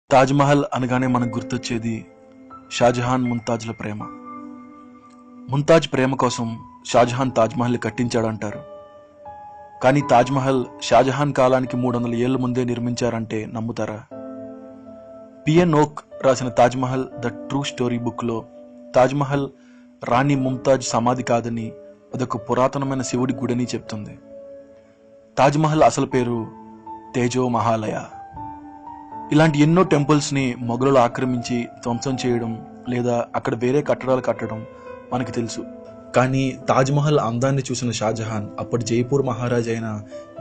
తాజ్మహల్ అనగానే మనకు గుర్తొచ్చేది షాజహాన్ ముంతాజ్ల ప్రేమ. ముంతాజ్ ప్రేమ కోసం షాజహాన్ తాజ్మహల్ కట్టించాడంటారు. కానీ తాజ్మహల్ షాజహాన్ కాలానికి 300 ఏళ్ల ముందే నిర్మించారంటే నమ్ముతారా? పిఎన్ ఓక్ రాసిన తాజ్మహల్ ద ట్రూ స్టోరీ బుక్లో తాజ్మహల్ రాణి ముంతాజ్ సమాధి కాదని, అదొక పురాతనమైన శివుడి గుడని చెప్తుంది. తాజ్మహల్ అసలు పేరు తేజో మహాలయ. ఇలాంటి ఎన్నో టెంపుల్స్ని మొఘలులు ఆక్రమించి ధ్వంసం చేయడం లేదా అక్కడ వేరే కట్టడాలు కట్టడం మనకు తెలుసు. కానీ తాజ్మహల్ అందాన్ని చూసిన షాజహాన్ అప్పటి జైపూర్ మహారాజు అయిన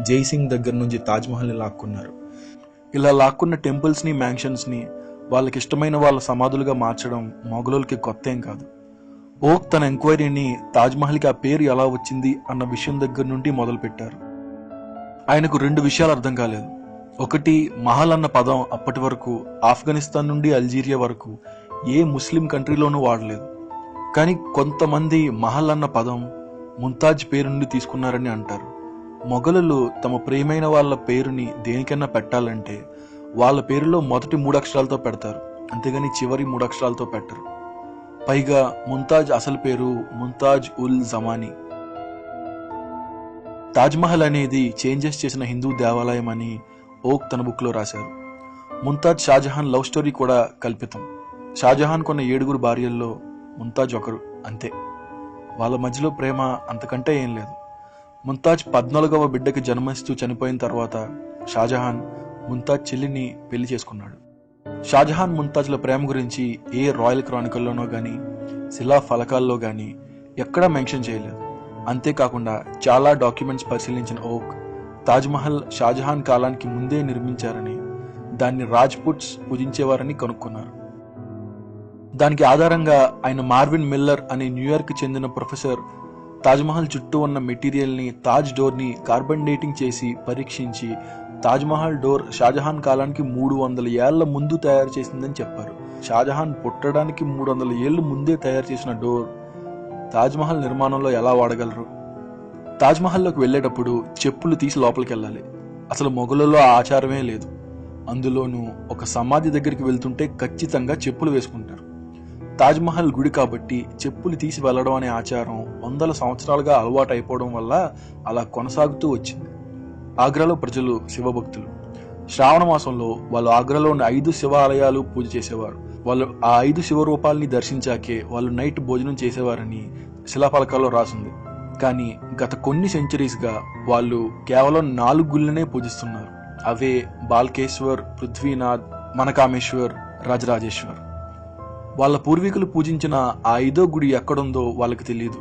జైసింగ్ దగ్గర నుంచి తాజ్మహల్ని లాక్కున్నారు. ఇలా లాక్కున్న టెంపుల్స్ని, మ్యాన్షన్స్ని వాళ్ళకి ఇష్టమైన వాళ్ళ సమాధులుగా మార్చడం మొఘలులకి కొత్త ఏం కాదు. ఓక్ తన ఎంక్వైరీని తాజ్మహల్కి ఆ పేరు ఎలా వచ్చింది అన్న విషయం దగ్గర నుండి మొదలుపెట్టారు. ఆయనకు 2 విషయాలు అర్థం కాలేదు. ఒకటి, మహల్ అన్న పదం అప్పటి వరకు ఆఫ్ఘనిస్తాన్ నుండి అల్జీరియా వరకు ఏ ముస్లిం కంట్రీలోనూ వాడలేదు. కానీ కొంతమంది మహల్ అన్న పదం ముంతాజ్ పేరు నుండి తీసుకున్నారని అంటారు. మొఘలులు తమ ప్రియమైన వాళ్ళ పేరుని దేనికైనా పెట్టాలంటే వాళ్ళ పేరులో మొదటి 3 అక్షరాలతో పెడతారు, అంతేగాని చివరి 3 అక్షరాలతో పెట్టరు. పైగా ముంతాజ్ అసలు పేరు ముంతాజ్ ఉల్ జమానీ. తాజ్మహల్ అనేది చేంజెస్ చేసిన హిందూ దేవాలయం అని ఓక్ తన బుక్లో రాశారు. ముంతాజ్ షాజహాన్ లవ్ స్టోరీ కూడా కల్పితం. షాజహాన్ కొన్న 7 భార్యల్లో ముంతాజ్ ఒకరు, అంతే. వాళ్ళ మధ్యలో ప్రేమ అంతకంటే ఏం లేదు. ముంతాజ్ 14వ బిడ్డకి జన్మనిస్తూ చనిపోయిన తర్వాత షాజహాన్ ముంతాజ్ చెల్లిని పెళ్లి చేసుకున్నాడు. షాజహాన్ ముంతాజ్ల ప్రేమ గురించి ఏ రాయల్ క్రానికల్లోనో గానీ శిలా ఫలకాల్లో గానీ ఎక్కడా మెన్షన్ చేయలేదు. అంతేకాకుండా చాలా డాక్యుమెంట్స్ పరిశీలించిన ఓక్ తాజ్మహల్ షాజహాన్ కాలానికి ముందే నిర్మించారని, దాన్ని రాజ్పుట్స్ పూజించేవారని కనుక్కున్నారు. దానికి ఆధారంగా ఆయన మార్విన్ మిల్లర్ అనే న్యూయార్క్ చెందిన ప్రొఫెసర్ తాజ్మహల్ చుట్టూ ఉన్న మెటీరియల్ని, తాజ్ డోర్ని కార్బన్ డేటింగ్ చేసి పరీక్షించి తాజ్మహల్ డోర్ షాజహాన్ కాలానికి 300 ఏళ్ల ముందు తయారు చేసిందని చెప్పారు. షాజహాన్ పుట్టడానికి 300 ఏళ్లు ముందే తయారు చేసిన డోర్ తాజ్మహల్ నిర్మాణంలో ఎలా వాడగలరు? తాజ్మహల్లోకి వెళ్ళేటప్పుడు చెప్పులు తీసి లోపలికి వెళ్ళాలి. అసలు మొఘలుల్లో ఆ ఆచారమే లేదు. అందులోనూ ఒక సమాధి దగ్గరికి వెళ్తుంటే ఖచ్చితంగా చెప్పులు వేసుకుంటారు. తాజ్మహల్ గుడి కాబట్టి చెప్పులు తీసి వెళ్లడం అనే ఆచారం 100 సంవత్సరాలుగా అలవాటు అయిపోవడం వల్ల అలా కొనసాగుతూ వచ్చింది. ఆగ్రాలో ప్రజలు శివభక్తులు. శ్రావణ మాసంలో వాళ్ళు ఆగ్రాలో ఉన్న 5 శివాలయాలు పూజ చేసేవారు. వాళ్ళు ఆ 5 శివరూపాలని దర్శించాకే వాళ్ళు నైట్ భోజనం చేసేవారని శిలాఫలకాల్లో రాసింది. కానీ గత కొన్ని సెంచరీస్గా వాళ్ళు కేవలం 4 గుళ్ళనే పూజిస్తున్నారు. అవే బాల్కేశ్వర్, పృథ్వీనాథ్, మనకామేశ్వర్, రాజరాజేశ్వర్. వాళ్ళ పూర్వీకులు పూజించిన ఆ 5వ గుడి ఎక్కడుందో వాళ్ళకి తెలియదు.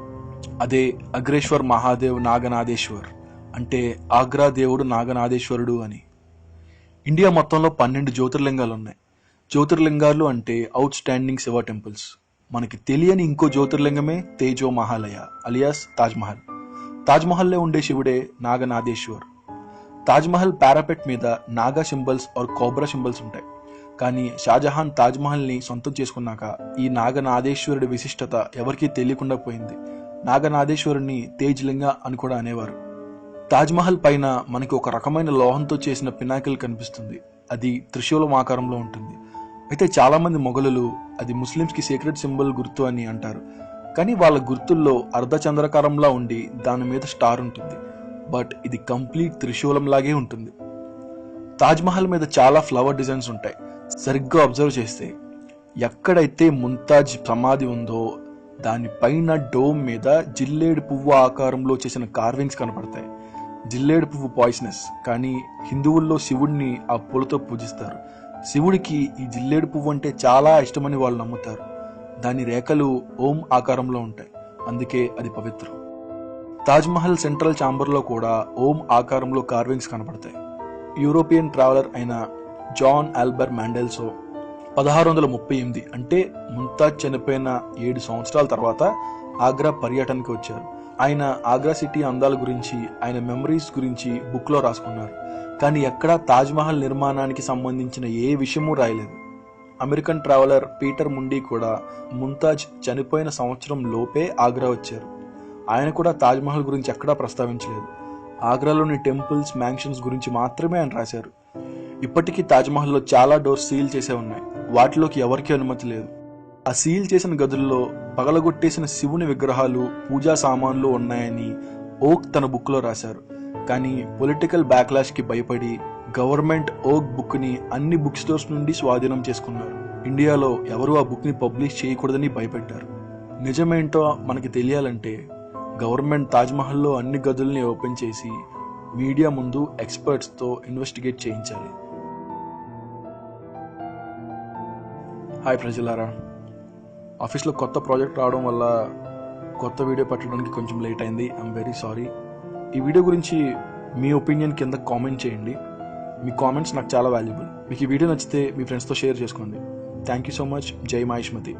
అదే అగ్రేశ్వర్ మహాదేవ్ నాగనాథేశ్వర్, అంటే ఆగ్రా దేవుడు నాగనాథేశ్వరుడు అని. ఇండియా మొత్తంలో 12 జ్యోతిర్లింగాలు ఉన్నాయి. జ్యోతిర్లింగాలు అంటే అవుట్ స్టాండింగ్ శివ టెంపుల్స్. మనకి తెలియని ఇంకో జ్యోతిర్లింగమే తేజో మహాలయ అలియాస్ తాజ్మహల్. తాజ్మహల్లో ఉండే శివుడే నాగనాథేశ్వర్. తాజ్మహల్ పారాపెట్ మీద naga symbols or cobra symbols ఉంటాయి. కానీ షాజహాన్ తాజ్మహల్ని సొంతం చేసుకున్నాక ఈ నాగనాథేశ్వరుడి విశిష్టత ఎవరికీ తెలియకుండా పోయింది. నాగనాథేశ్వరుని తేజ్లింగ అని కూడా అనేవారు. తాజ్మహల్ పైన మనకి ఒక రకమైన లోహంతో చేసిన పినాకిల్ కనిపిస్తుంది. అది త్రిశూలం ఆకారంలో ఉంటుంది. అయితే చాలా మంది మొఘలులు అది ముస్లిమ్స్కి సీక్రెట్ సింబల్ గుర్తు అని అంటారు. కానీ వాళ్ళ గుర్తుల్లో అర్ధచంద్రకారంలా ఉండి దాని మీద స్టార్ ఉంటుంది. బట్ ఇది కంప్లీట్ త్రిశూలం లాగే ఉంటుంది. తాజ్మహల్ మీద చాలా ఫ్లవర్ డిజైన్స్ ఉంటాయి. సరిగ్గా అబ్జర్వ్ చేస్తే ఎక్కడైతే ముంతాజ్ సమాధి ఉందో దానిపైన డోమ్ మీద జిల్లేడు పువ్వు ఆకారంలో చేసిన కార్వింగ్స్ కనపడతాయి. జిల్లేడు పువ్వు పాయిజనస్, కానీ హిందువుల్లో శివుడిని ఆ పూలతో పూజిస్తారు. శివుడికి ఈ జిల్లేడు పువ్వు అంటే చాలా ఇష్టమని వాళ్ళు నమ్ముతారు. దాని రేఖలు ఓం ఆకారంలో ఉంటాయి, అందుకే అది పవిత్రం. తాజ్మహల్ సెంట్రల్ ఛాంబర్లో కూడా ఓం ఆకారంలో కార్వింగ్స్ కనపడతాయి. యూరోపియన్ ట్రావెలర్ అయిన జాన్ ఆల్బర్ మాండెల్సో 1638 అంటే ముంతాజ్ చనిపోయిన 7 సంవత్సరాల తర్వాత ఆగ్రా పర్యటనకి వచ్చారు. ఆయన ఆగ్రా సిటీ అందాల గురించి, ఆయన మెమరీస్ గురించి బుక్లో రాసుకున్నారు. కానీ ఎక్కడా తాజ్మహల్ నిర్మాణానికి సంబంధించిన ఏ విషయమూ రాయలేదు. అమెరికన్ ట్రావెలర్ పీటర్ ముండీ కూడా ముంతాజ్ చనిపోయిన సంవత్సరం లోపే ఆగ్రా వచ్చారు. ఆయన కూడా తాజ్మహల్ గురించి ఎక్కడా ప్రస్తావించలేదు. ఆగ్రాలోని టెంపుల్స్, మ్యాన్షన్స్ గురించి మాత్రమే ఆయన రాశారు. ఇప్పటికీ తాజ్మహల్లో చాలా డోర్స్ సీల్ చేసే ఉన్నాయి. వాటిలోకి ఎవరికీ అనుమతి లేదు. ఆ సీల్ చేసిన గదుల్లో పగలగొట్టేసిన శివుని విగ్రహాలు, పూజా సామాన్లు ఉన్నాయని ఓక్ తన బుక్లో రాశారు. కానీ పొలిటికల్ బ్యాక్లాష్కి భయపడి గవర్నమెంట్ ఓక్ బుక్ని అన్ని బుక్ స్టోర్స్ నుండి స్వాధీనం చేసుకున్నారు. ఇండియాలో ఎవరూ ఆ బుక్ని పబ్లిష్ చేయకూడదని భయపెట్టారు. నిజమేంటో మనకి తెలియాలంటే గవర్నమెంట్ తాజ్మహల్లో అన్ని గదుల్ని ఓపెన్ చేసి మీడియా ముందు ఎక్స్పర్ట్స్తో ఇన్వెస్టిగేట్ చేయించాలి. హాయ్ ప్రజలారా, ఆఫీస్లో కొత్త ప్రాజెక్ట్ రావడం వల్ల కొత్త వీడియో పెట్టడానికి కొంచెం లేట్ అయింది. I'm very sorry. ఈ వీడియో గురించి మీ ఒపీనియన్ కింద కామెంట్ చేయండి. మీ కామెంట్స్ నాకు చాలా వాల్యుబుల్. మీకు ఈ వీడియో నచ్చితే మీ ఫ్రెండ్స్తో షేర్ చేసుకోండి. Thank you so much. జై మహేష్మతి.